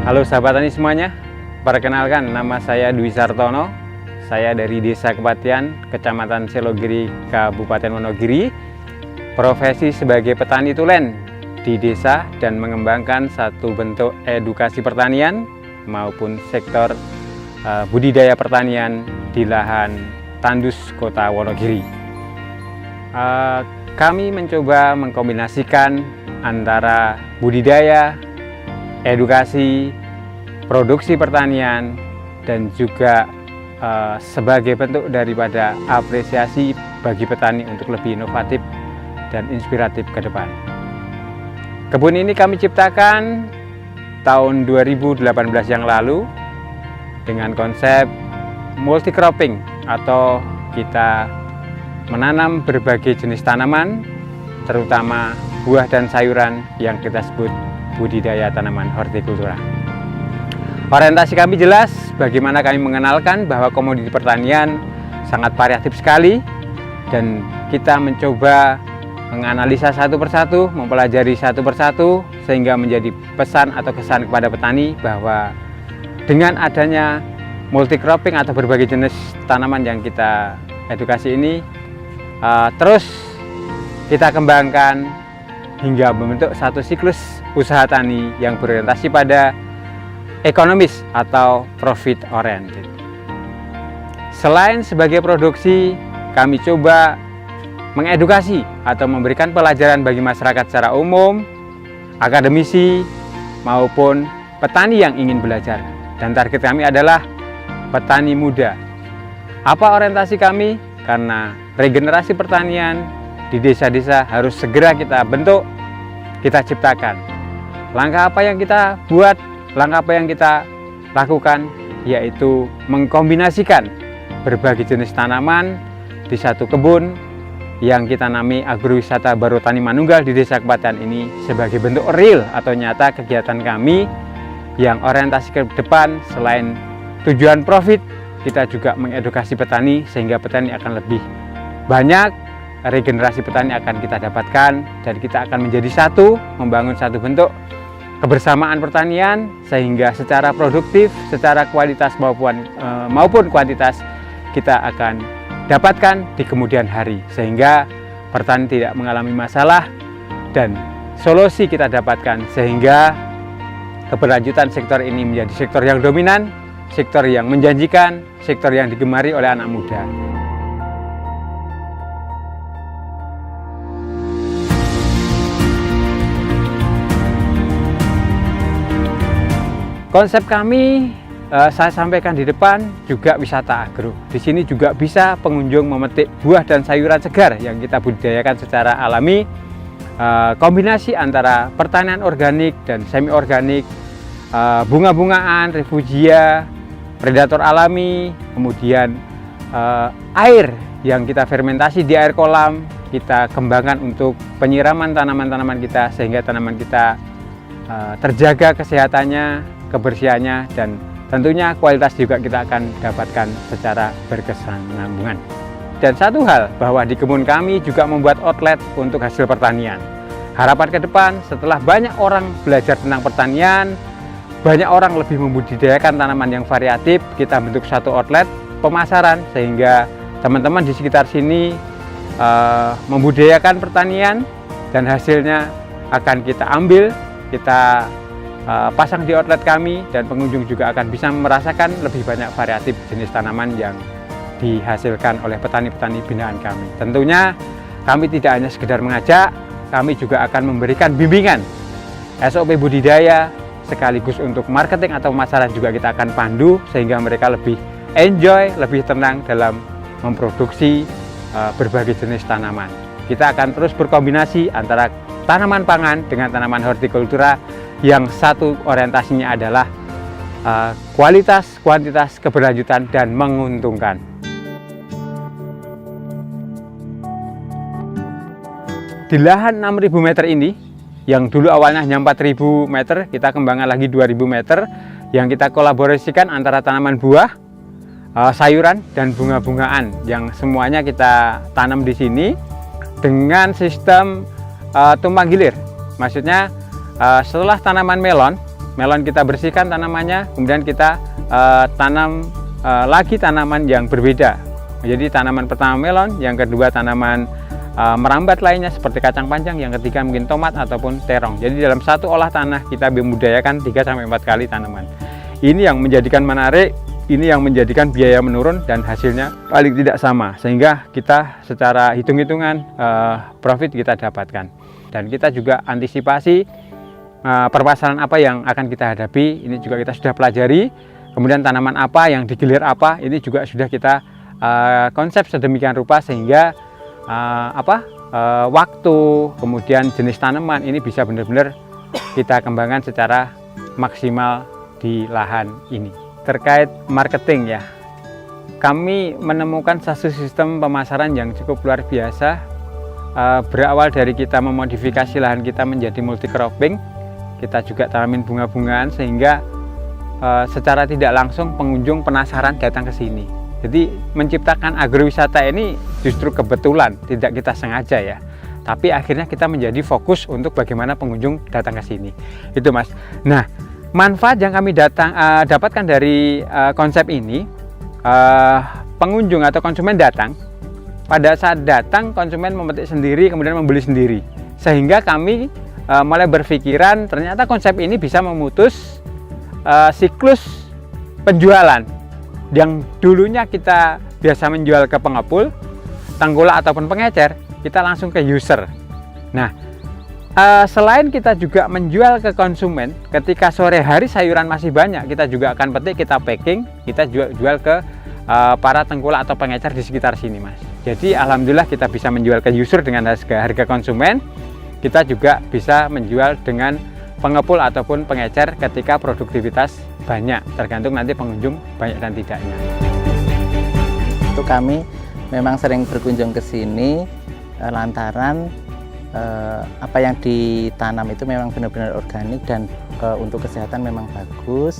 Halo sahabat tani semuanya, perkenalkan nama saya Dwi Sartono. Saya dari Desa Kepatihan, Kecamatan Selogiri, Kabupaten Wonogiri. Profesi sebagai petani tulen di desa dan mengembangkan satu bentuk edukasi pertanian maupun sektor budidaya pertanian di lahan tandus Kota Wonogiri. Kami mencoba mengkombinasikan antara budidaya, edukasi, produksi pertanian, dan juga sebagai bentuk daripada apresiasi bagi petani untuk lebih inovatif dan inspiratif ke depan. Kebun ini kami ciptakan tahun 2018 yang lalu dengan konsep multi cropping, atau kita menanam berbagai jenis tanaman, terutama buah dan sayuran yang kita sebut budidaya tanaman hortikultura. Orientasi kami jelas, bagaimana kami mengenalkan bahwa komoditi pertanian sangat variatif sekali, dan kita mencoba menganalisa satu persatu, mempelajari satu persatu, sehingga menjadi pesan atau kesan kepada petani bahwa dengan adanya multi cropping atau berbagai jenis tanaman yang kita edukasi ini, terus kita kembangkan hingga membentuk satu siklus usaha tani yang berorientasi pada ekonomis atau profit oriented. Selain sebagai produksi, kami coba mengedukasi atau memberikan pelajaran bagi masyarakat secara umum, akademisi, maupun petani yang ingin belajar. Dan target kami adalah petani muda. Apa orientasi kami? Karena regenerasi pertanian di desa-desa harus segera kita bentuk, kita ciptakan. Langkah apa yang kita buat, langkah apa yang kita lakukan, yaitu mengkombinasikan berbagai jenis tanaman di satu kebun yang kita nami agrowisata Baro Tani Manunggal di Desa Kepatihan ini sebagai bentuk real atau nyata kegiatan kami yang orientasi ke depan. Selain tujuan profit, kita juga mengedukasi petani sehingga petani akan lebih banyak, regenerasi petani akan kita dapatkan, dan kita akan menjadi satu, membangun satu bentuk kebersamaan pertanian sehingga secara produktif, secara kualitas maupun kuantitas kita akan dapatkan di kemudian hari, sehingga petani tidak mengalami masalah dan solusi kita dapatkan sehingga keberlanjutan sektor ini menjadi sektor yang dominan, sektor yang menjanjikan, sektor yang digemari oleh anak muda. Konsep kami saya sampaikan di depan juga wisata agro. Di sini juga bisa pengunjung memetik buah dan sayuran segar yang kita budidayakan secara alami. Kombinasi antara pertanian organik dan semi organik, bunga-bungaan, refugia, predator alami, kemudian air yang kita fermentasi di air kolam, kita kembangkan untuk penyiraman tanaman-tanaman kita sehingga tanaman kita terjaga kesehatannya, kebersihannya, dan tentunya kualitas juga kita akan dapatkan secara berkesinambungan. Dan satu hal, bahwa di kebun kami juga membuat outlet untuk hasil pertanian. Harapan ke depan, setelah banyak orang belajar tentang pertanian, banyak orang lebih membudidayakan tanaman yang variatif, kita bentuk satu outlet pemasaran sehingga teman-teman di sekitar sini membudidayakan pertanian, dan hasilnya akan kita ambil, kita pasang di outlet kami, dan pengunjung juga akan bisa merasakan lebih banyak variatif jenis tanaman yang dihasilkan oleh petani-petani binaan kami. Tentunya kami tidak hanya sekedar mengajak, kami juga akan memberikan bimbingan SOP budidaya, sekaligus untuk marketing atau pemasaran juga kita akan pandu sehingga mereka lebih enjoy, lebih tenang dalam memproduksi berbagai jenis tanaman. Kita akan terus berkombinasi antara tanaman pangan dengan tanaman hortikultura yang satu orientasinya adalah kualitas, kuantitas, keberlanjutan, dan menguntungkan. Di lahan 6.000 meter ini, yang dulu awalnya hanya 4.000 meter, kita kembangkan lagi 2.000 meter, yang kita kolaborasikan antara tanaman buah, sayuran, dan bunga-bungaan, yang semuanya kita tanam di sini dengan sistem tumpang gilir. Maksudnya setelah tanaman melon melon kita bersihkan tanamannya, kemudian kita tanam lagi tanaman yang berbeda. Jadi tanaman pertama melon, yang kedua tanaman merambat lainnya seperti kacang panjang, yang ketiga mungkin tomat ataupun terong. Jadi dalam satu olah tanah kita membudidayakan 3-4 kali tanaman. Ini yang menjadikan menarik, ini yang menjadikan biaya menurun dan hasilnya paling tidak sama, sehingga kita secara hitung-hitungan profit kita dapatkan. Dan kita juga antisipasi permasalahan apa yang akan kita hadapi, ini juga kita sudah pelajari. Kemudian tanaman apa yang digilir apa, ini juga sudah kita konsep sedemikian rupa sehingga waktu, kemudian jenis tanaman ini bisa benar-benar kita kembangkan secara maksimal di lahan ini. Terkait marketing ya, kami menemukan satu sistem pemasaran yang cukup luar biasa. Berawal dari kita memodifikasi lahan kita menjadi multi cropping, kita juga tanamin bunga-bungaan sehingga secara tidak langsung pengunjung penasaran datang ke sini. Jadi menciptakan agrowisata ini justru kebetulan, tidak kita sengaja ya. Tapi akhirnya kita menjadi fokus untuk bagaimana pengunjung datang ke sini. Itu Mas. Nah, manfaat yang kami dapatkan dari konsep ini, pengunjung atau konsumen datang, pada saat datang konsumen memetik sendiri kemudian membeli sendiri, sehingga kami mulai berpikiran ternyata konsep ini bisa memutus siklus penjualan yang dulunya kita biasa menjual ke pengepul, tengkulak ataupun pengecer, kita langsung ke user. Nah, selain kita juga menjual ke konsumen, ketika sore hari sayuran masih banyak, kita juga akan petik, kita packing, kita jual ke para tengkulak atau pengecer di sekitar sini Mas. Jadi alhamdulillah kita bisa menjual ke user dengan harga konsumen, kita juga bisa menjual dengan pengepul ataupun pengecer ketika produktivitas banyak, tergantung nanti pengunjung banyak dan tidaknya. Untuk kami memang sering berkunjung ke sini lantaran apa yang ditanam itu memang benar-benar organik dan untuk kesehatan memang bagus,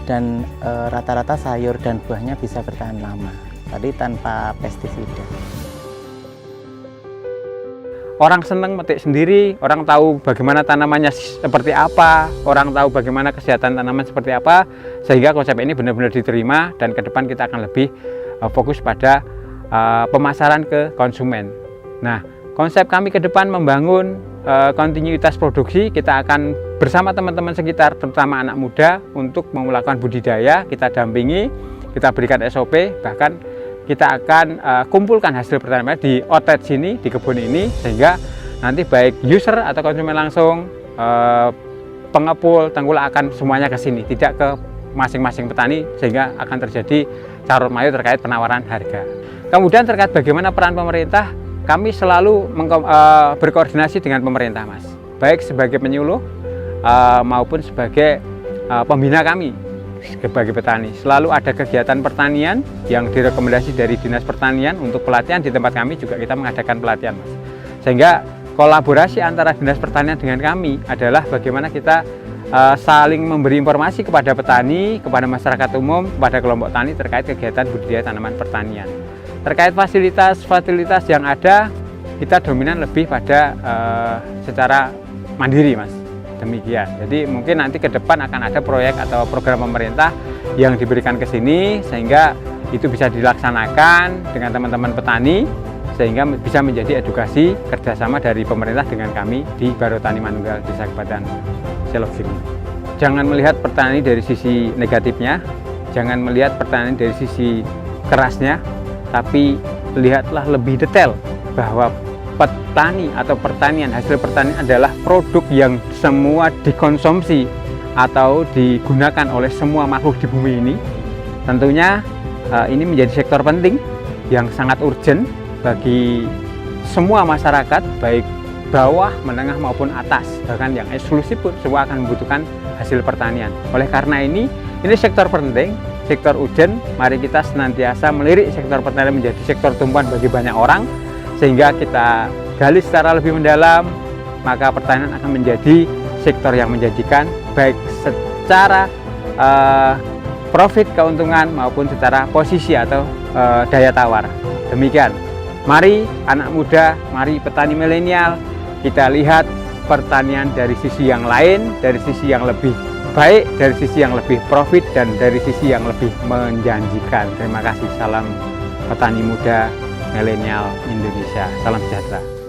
dan rata-rata sayur dan buahnya bisa bertahan lama, tadi tanpa pestisida. Orang senang metik sendiri, orang tahu bagaimana tanamannya seperti apa, orang tahu bagaimana kesehatan tanaman seperti apa, sehingga konsep ini benar-benar diterima dan ke depan kita akan lebih fokus pada pemasaran ke konsumen. Nah, konsep kami ke depan membangun kontinuitas produksi, kita akan bersama teman-teman sekitar, terutama anak muda, untuk melakukan budidaya, kita dampingi, kita berikan SOP, bahkan kita akan kumpulkan hasil pertanian di outlet sini, di kebun ini, sehingga nanti baik user atau konsumen langsung, pengepul, tengkulak akan semuanya ke sini, tidak ke masing-masing petani, sehingga akan terjadi carut marut terkait penawaran harga. Kemudian terkait bagaimana peran pemerintah, kami selalu berkoordinasi dengan pemerintah Mas, baik sebagai penyuluh maupun sebagai pembina kami sebagai petani. Selalu ada kegiatan pertanian yang direkomendasi dari Dinas Pertanian untuk pelatihan. Di tempat kami juga kita mengadakan pelatihan Mas, sehingga kolaborasi antara Dinas Pertanian dengan kami adalah bagaimana kita saling memberi informasi kepada petani, kepada masyarakat umum, kepada kelompok tani terkait kegiatan budidaya tanaman pertanian. Terkait fasilitas yang ada, kita dominan lebih pada secara mandiri Mas. Demikian. Jadi mungkin nanti ke depan akan ada proyek atau program pemerintah yang diberikan ke sini, sehingga itu bisa dilaksanakan dengan teman-teman petani, sehingga bisa menjadi edukasi kerjasama dari pemerintah dengan kami di Baro Tani Manunggal Desa Kabupaten Selok. Jangan melihat pertanian dari sisi negatifnya, jangan melihat pertanian dari sisi kerasnya, tapi lihatlah lebih detail bahwa petani atau pertanian, hasil pertanian adalah produk yang semua dikonsumsi atau digunakan oleh semua makhluk di bumi ini. Tentunya ini menjadi sektor penting yang sangat urgent bagi semua masyarakat, baik bawah, menengah maupun atas, bahkan yang eksklusif pun semua akan membutuhkan hasil pertanian. Oleh karena ini sektor penting, sektor urgent. Mari kita senantiasa melirik sektor pertanian menjadi sektor tumpuan bagi banyak orang, sehingga kita gali secara lebih mendalam, maka pertanian akan menjadi sektor yang menjanjikan, baik secara profit, keuntungan, maupun secara posisi atau daya tawar. Demikian, mari anak muda, mari petani milenial, kita lihat pertanian dari sisi yang lain, dari sisi yang lebih baik, dari sisi yang lebih profit, dan dari sisi yang lebih menjanjikan. Terima kasih. Salam petani muda milenial Indonesia. Salam sejahtera.